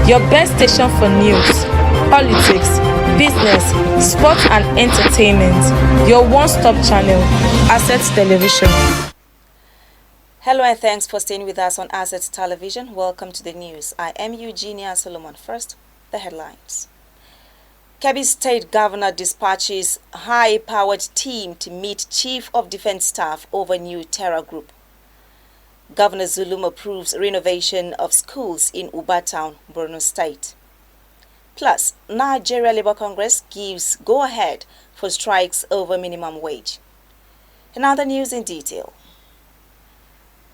Your best station for news, politics, business, sports and entertainment. Your one-stop channel, Assets Television. Hello and thanks for staying with us on Assets Television. Welcome to the news. I am Eugenia Solomon. First, the headlines. Kebbi State Governor dispatches high-powered team to meet Chief of Defense Staff over new terror group. Governor Zulum approves renovation of schools in Uba Town, Borno State. Plus, Nigeria Labour Congress gives go-ahead for strikes over minimum wage. And now the news in detail.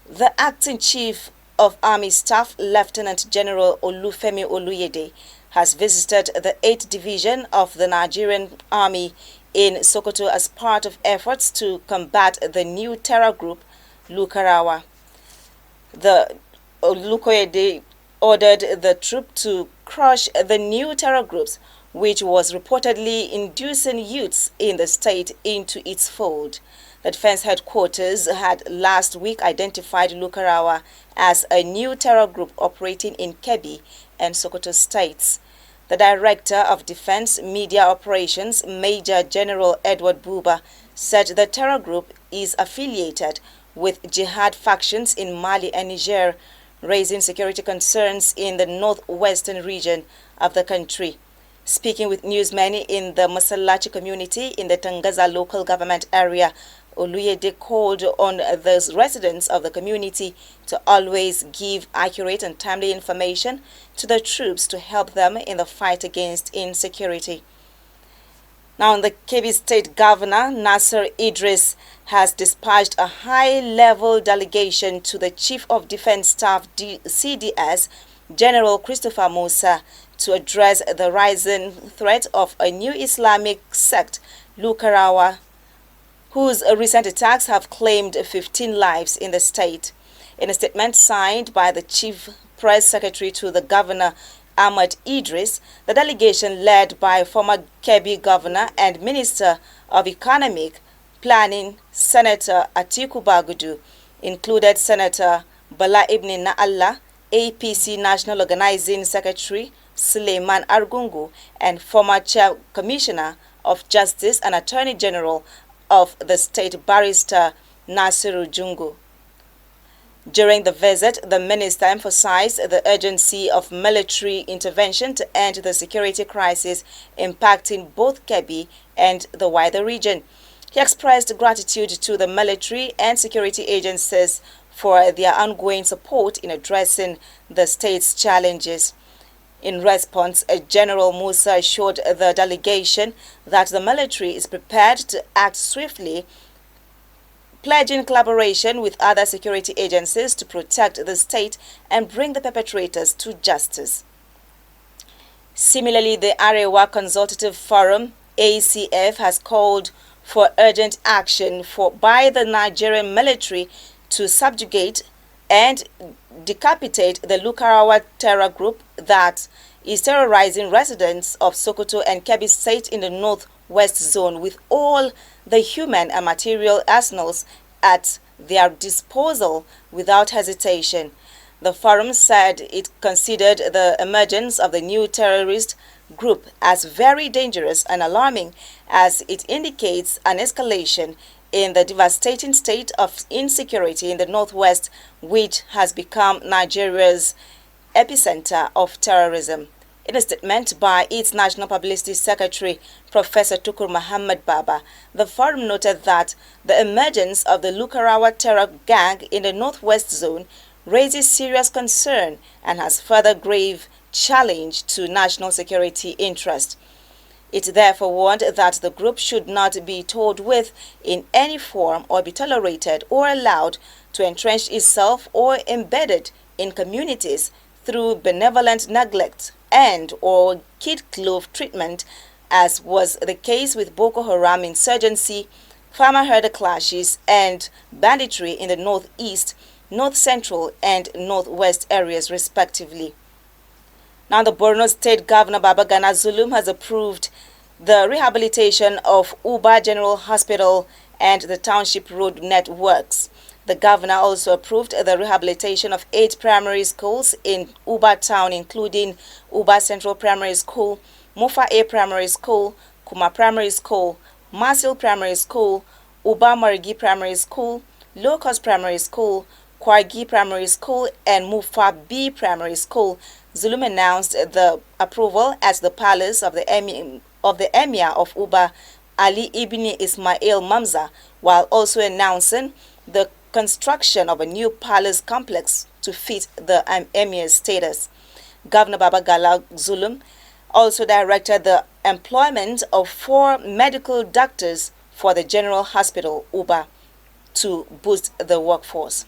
The acting Chief of Army Staff, Lieutenant General Olufemi Oluyede, has visited the 8th Division of the Nigerian Army in Sokoto as part of efforts to combat the new terror group, Lukarawa. The Oluyede ordered the troop to crush the new terror groups, which was reportedly inducing youths in the state into its fold. The defense headquarters had last week identified Lukarawa as a new terror group operating in Kebbi and Sokoto states. The Director of Defense Media Operations, Major General Edward Buba, said the terror group is affiliated with jihad factions in Mali and Niger, raising security concerns in the northwestern region of the country. Speaking with newsmen in the Masallachi community in the Tangaza local government area, Oluyede called on the residents of the community to always give accurate and timely information to the troops to help them in the fight against insecurity. Now, the Kebbi State Governor, Nasser Idris, has dispatched a high-level delegation to the Chief of Defense Staff, CDS, General Christopher Musa, to address the rising threat of a new Islamic sect, Lukarawa, whose recent attacks have claimed 15 lives in the state. In a statement signed by the Chief Press Secretary to the Governor, Ahmad Idris, the delegation led by former Kebbi Governor and Minister of Economic Planning, Senator Atiku Bagudu, included Senator Bala Ibn Na'Allah, APC National Organizing Secretary Suleiman Argungu, and former Chair Commissioner of Justice and Attorney General of the state, Barrister Nasiru Jungu. During the visit, the minister emphasized the urgency of military intervention to end the security crisis impacting both Kebbi and the wider region. He expressed gratitude to the military and security agencies for their ongoing support in addressing the state's challenges. In response, General Musa assured the delegation that the military is prepared to act swiftly, pledging collaboration with other security agencies to protect the state and bring the perpetrators to justice. Similarly, the Arewa Consultative Forum, ACF, has called for urgent action by the Nigerian military to subjugate and decapitate the Lukarawa terror group that is terrorizing residents of Sokoto and Kebbi State in the northwest zone with all the human and material arsenals at their disposal without hesitation. The forum said it considered the emergence of the new terrorist group as very dangerous and alarming, as it indicates an escalation in the devastating state of insecurity in the northwest, which has become Nigeria's epicenter of terrorism. In a statement by its National Publicity Secretary, Professor Tukur Muhammad Baba, the forum noted that the emergence of the Lukarawa terror gang in the northwest zone raises serious concern and has further grave challenge to national security interest. It therefore warned that the group should not be told with in any form or be tolerated or allowed to entrench itself or embedded in communities through benevolent neglect and or kid-glove treatment, as was the case with Boko Haram insurgency, farmer-herder clashes, and banditry in the northeast, north-central, and northwest areas, respectively. Now, the Borno State Governor Babagana Zulum has approved the rehabilitation of Uba General Hospital and the township road networks. The governor also approved the rehabilitation of 8 primary schools in Uba town, including Uba Central Primary School, Mufa A Primary School, Kuma Primary School, Masil Primary School, Uba Marigi Primary School, Locust Primary School, Kwargi Primary School, and Mufa B Primary School. Zulum announced the approval at the palace of the Emir of Uba, Ali Ibn Ismail Mamza, while also announcing the construction of a new palace complex to fit the Emir's status. Governor Babagala Zulum also directed the employment of 4 medical doctors for the General Hospital, Uba, to boost the workforce.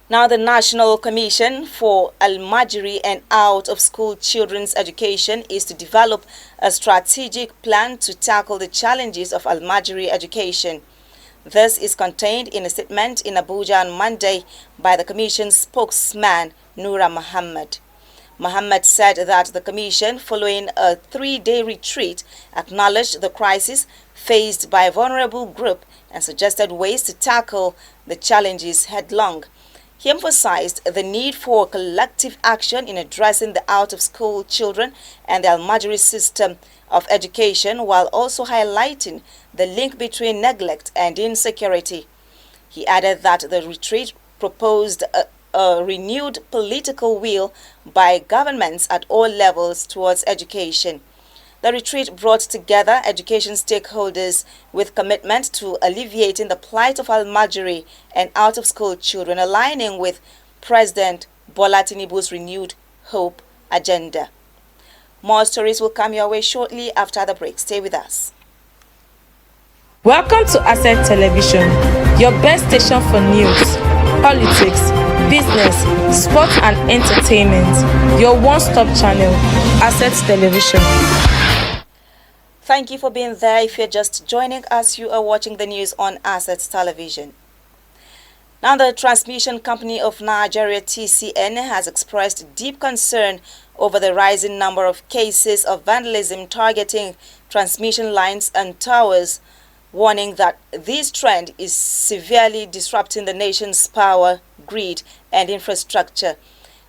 Now, the National Commission for Almajiri and Out-of-School Children's Education is to develop a strategic plan to tackle the challenges of Almajiri education. This is contained in a statement in Abuja on Monday by the Commission's spokesman, Noura Muhammad. Muhammad said that the Commission, following a 3-day retreat, acknowledged the crisis faced by a vulnerable group and suggested ways to tackle the challenges headlong. He emphasized the need for collective action in addressing the out-of-school children and the Almajiri system of education, while also highlighting the link between neglect and insecurity. He added that the retreat proposed a renewed political will by governments at all levels towards education. The retreat brought together education stakeholders with commitment to alleviating the plight of Almajiri and out-of-school children, aligning with President Bola Tinubu's renewed hope agenda. More stories will come your way shortly after the break. Stay with us. Welcome to Asset Television, your best station for news, politics, business, sports and entertainment. Your one-stop channel, Asset Television. Thank you for being there. If you're just joining us, you are watching the news on Assets Television. Now, the Transmission Company of Nigeria, TCN, has expressed deep concern over the rising number of cases of vandalism targeting transmission lines and towers, warning that this trend is severely disrupting the nation's power grid and infrastructure.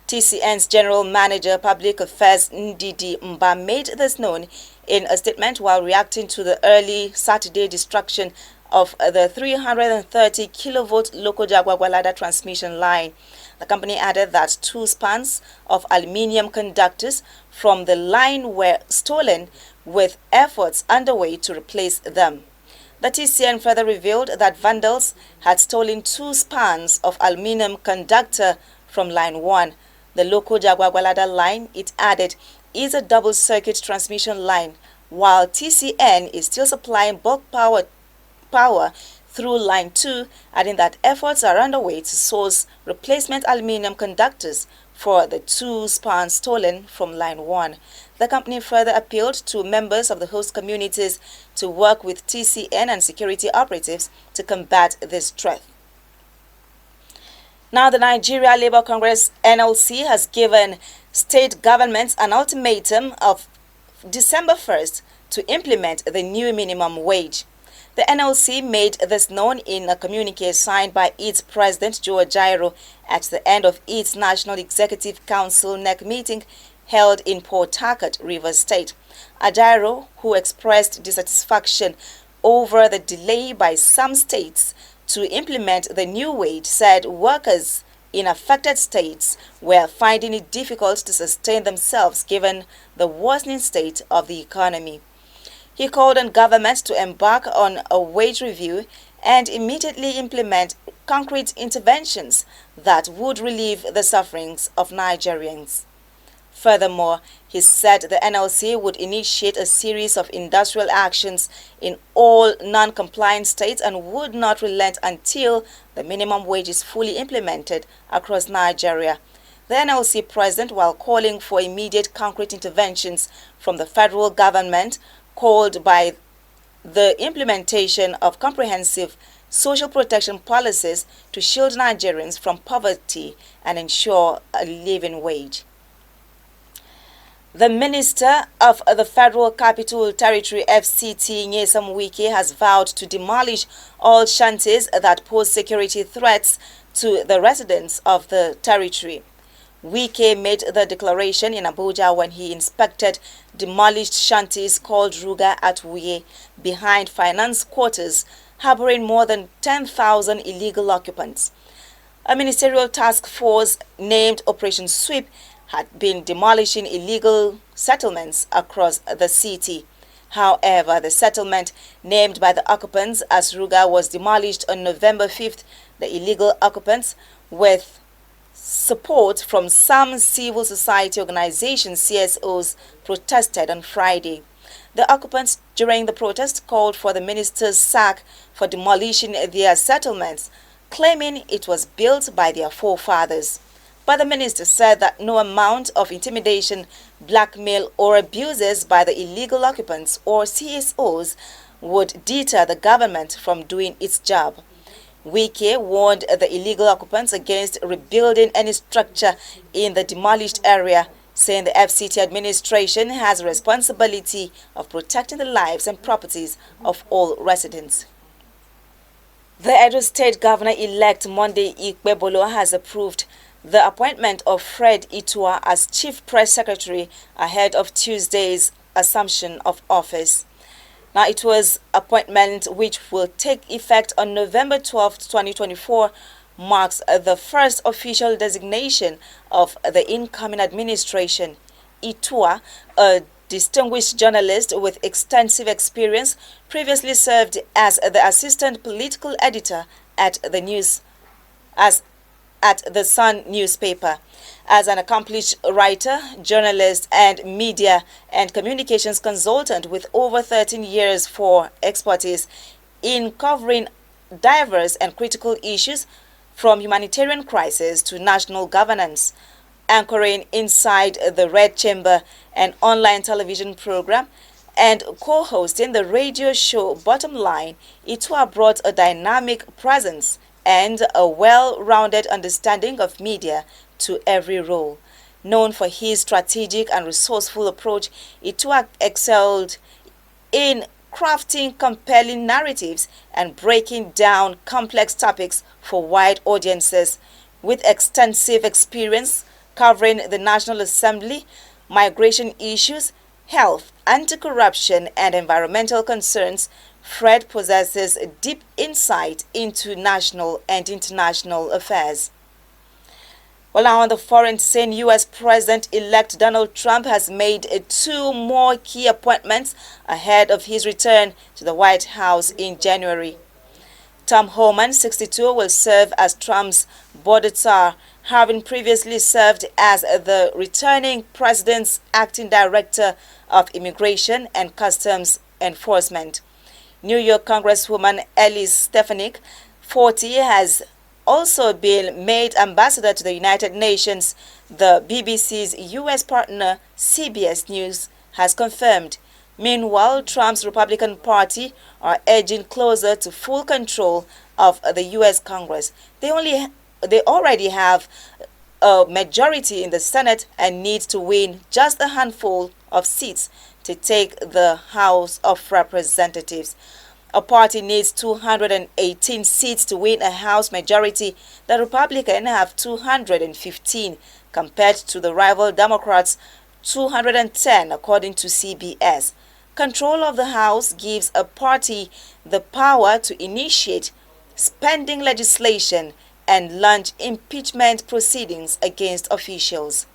TCN's General Manager, Public Affairs Ndidi Mba made this known in a statement while reacting to the early Saturday destruction of the 330 kilovolt Lokoja-Gwagwalada transmission line. The company added that 2 spans of aluminium conductors from the line were stolen, with efforts underway to replace them. The TCN further revealed that vandals had stolen 2 spans of aluminium conductor from line 1. The Lokoja-Gwagwalada line, it added, is a double-circuit transmission line, while TCN is still supplying bulk power through line 2, adding that efforts are underway to source replacement aluminium conductors for the 2 spans stolen from line 1. The company further appealed to members of the host communities to work with TCN and security operatives to combat this threat. Now, the Nigeria Labour Congress NLC has given state governments an ultimatum of December 1st to implement the new minimum wage. The NLC made this known in a communique signed by its president, Joe Ajaero, at the end of its National Executive Council NEC meeting held in Port Harcourt, Rivers State. Ajaero, who expressed dissatisfaction over the delay by some states to implement the new wage, said workers in affected states were finding it difficult to sustain themselves given the worsening state of the economy. He called on governments to embark on a wage review and immediately implement concrete interventions that would relieve the sufferings of Nigerians. Furthermore, he said the NLC would initiate a series of industrial actions in all non-compliant states and would not relent until the minimum wage is fully implemented across Nigeria. The NLC president, while calling for immediate concrete interventions from the federal government, called by the implementation of comprehensive social protection policies to shield Nigerians from poverty and ensure a living wage. The Minister of the Federal Capital Territory FCT, Nyesom Wike, has vowed to demolish all shanties that pose security threats to the residents of the territory. Wike made the declaration in Abuja when he inspected demolished shanties called Ruga at Wuye behind finance quarters, harboring more than 10,000 illegal occupants. A ministerial task force named Operation Sweep had been demolishing illegal settlements across the city. However, the settlement named by the occupants as Ruga was demolished on November 5th. The illegal occupants, with support from some civil society organizations, CSOs, protested on Friday. The occupants during the protest called for the minister's sack for demolishing their settlements, claiming it was built by their forefathers. But the minister said that no amount of intimidation, blackmail, or abuses by the illegal occupants or CSOs would deter the government from doing its job. Wike warned the illegal occupants against rebuilding any structure in the demolished area, saying the FCT administration has a responsibility of protecting the lives and properties of all residents. The Edo State Governor-elect Monday Ikpebolo has approved the appointment of Fred Itua as Chief Press Secretary ahead of Tuesday's assumption of office. Now, it was appointment which will take effect on November 12, 2024, marks the first official designation of the incoming administration. Itua, a distinguished journalist with extensive experience, previously served as the assistant political editor at the Sun newspaper. As an accomplished writer, journalist, and media and communications consultant with over 13 years for expertise in covering diverse and critical issues from humanitarian crisis to national governance, anchoring Inside the Red Chamber, an online television program, and co-hosting the radio show Bottom Line, Itua brought a dynamic presence and a well-rounded understanding of media to every role. Known for his strategic and resourceful approach, Itua excelled in crafting compelling narratives and breaking down complex topics for wide audiences. With extensive experience covering the National Assembly, migration issues, health, anti-corruption, and environmental concerns, Fred possesses a deep insight into national and international affairs. Well, now on the foreign scene, U.S. President-elect Donald Trump has made two more key appointments ahead of his return to the White House in January. Tom Homan, 62, will serve as Trump's border czar, having previously served as the returning president's acting director of Immigration and Customs Enforcement. New York Congresswoman Elise Stefanik, 40, has also been made ambassador to the United Nations, the BBC's U.S. partner CBS News has confirmed. Meanwhile, Trump's Republican Party are edging closer to full control of the U.S. Congress. They already have a majority in the Senate and need to win just a handful of seats to take the House of Representatives. A party needs 218 seats to win a House majority. The Republicans have 215 compared to the rival Democrats' 210, according to CBS. Control of the House gives a party the power to initiate spending legislation and launch impeachment proceedings against officials.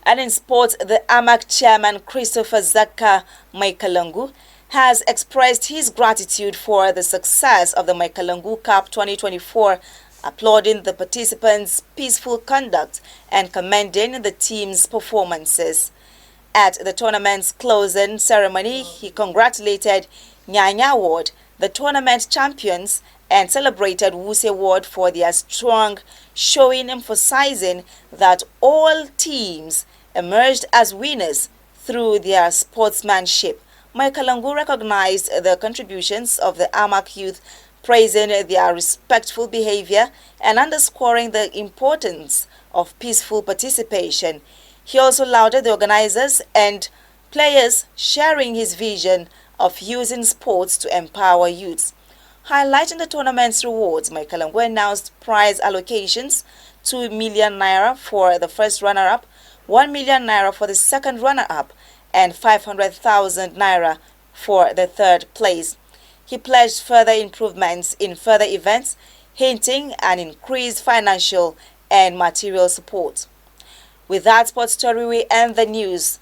And in sports, the AMAC chairman Christopher Zaka Maikalungu has expressed his gratitude for the success of the Maikalungu Cup 2024, applauding the participants' peaceful conduct and commending the team's performances. At the tournament's closing ceremony, he congratulated Nyanya Ward, the tournament champions, and celebrated Wuse Ward for their strong showing, emphasizing that all teams emerged as winners through their sportsmanship. Maikalungu recognized the contributions of the AMAC youth, praising their respectful behavior and underscoring the importance of peaceful participation. He also lauded the organizers and players sharing his vision of using sports to empower youths. Highlighting the tournament's rewards, Michael Angwe announced prize allocations: 2 million naira for the first runner-up, 1 million naira for the second runner-up, and 500,000 naira for the third place. He pledged further improvements in further events, hinting an increased financial and material support. With that sports story, we end the news.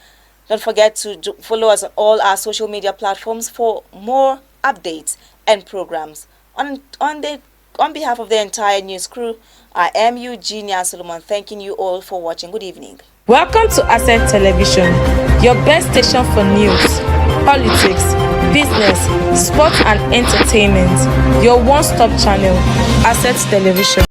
Don't forget to follow us on all our social media platforms for more updates and programs. On behalf of the entire news crew, I am Eugenia Solomon, thanking you all for watching. Good evening. Welcome to Asset Television, your best station for news, politics, business, sports and entertainment. Your one-stop channel, Asset Television.